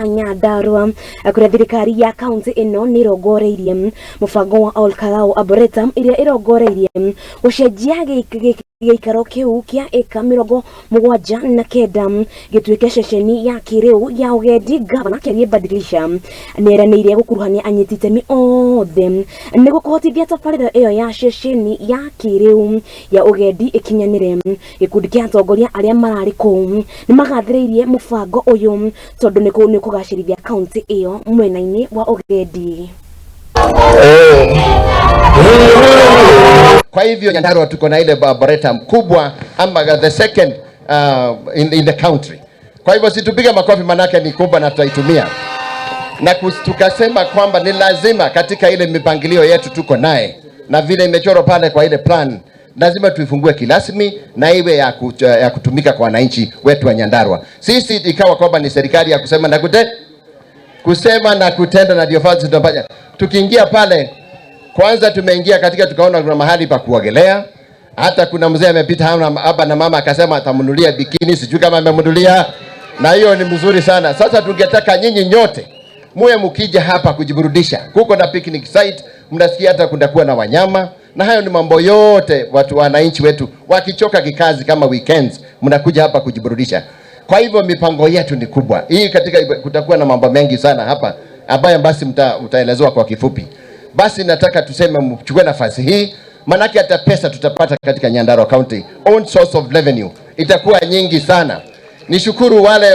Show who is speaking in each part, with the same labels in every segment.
Speaker 1: Nyandarua akuria thirikari ya kaunti ino nirongoreirie mubango wa Olkalau Arboretum iria irongoreirie gucenjia giikaro kiu kia eka 79 gituike ceceni ya kiriu ya ugendi. Gavana Kerie Badilisha neraneirie gukuruhania anyititemi othe niguo kuhotithia tabarira iyo ya ceceni ya kiriu ya ugendi ikinyanire. Gikundi kia atongoria aria marari kuu ni magathiriirie mubango uyu tondu ni kugacirithia kaunti iyo mwena-ini wa ugendi.
Speaker 2: Kwa hivyo Nyandarua tuko na ile arboretum kubwa ama the second in the country. Kwa hivyo situpiga makofi, manake ni kubwa na tutaitumia. Na tukasema kwamba ni lazima katika ile mipangilio yetu tuko naye na vile imechorwa pale kwa ile plan, lazima tuifungue kirasmi na iwe ya kutumika kwa wananchi wetu wa Nyandarua. Sisi ikawa kwamba ni serikali ya kusema na kutenda, na ndio fasi tunafanya. Tukiingia pale kwanza tumeingia katika tukaona kuna mahali pa kuogelea. Hata kuna mzee amepita hapa na mama akasema atamnunulia bikini, sijui kama amemnunulia, na hiyo ni mzuri sana. Sasa tungetaka nyinyi nyote muwe mkija hapa kujiburudisha. Kuko na picnic site, mnasikia hata kutakuwa na wanyama, na hayo ni mambo yote watu wananchi wetu wakichoka kikazi kama weekends mnakuja hapa kujiburudisha. Kwa hivyo mipango yetu ni kubwa. Hii katika kutakuwa na mambo mengi sana hapa ambayo basi mtaelezewa kwa kifupi. Basi nataka tuseme mchukue nafasi hii, manake hata pesa tutapata katika Nyandarua County, own source of revenue itakuwa nyingi sana. Nishukuru wale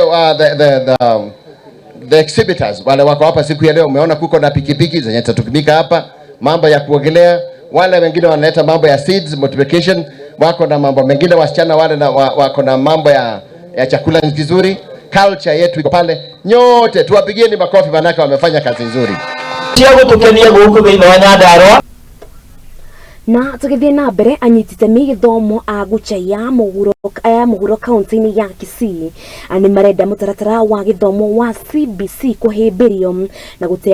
Speaker 2: the exhibitors wale wako hapa siku ya leo. Umeona kuko na pikipiki zenye zitatumika hapa, mambo ya kuogelea. Wale wengine wanaleta mambo ya seeds multiplication, wako na mambo mengine. Wasichana wale wako na mambo ya chakula kizuri. Culture yetu iko pale. Nyote tuwapigieni makofi, manake wamefanya kazi nzuri.
Speaker 1: Na tukithie na mbere anyititemi githomo a guchaya muguro kaunti-ini ya Kisii ni marenda mutaratara wa githomo wa CBC kuhimbirio na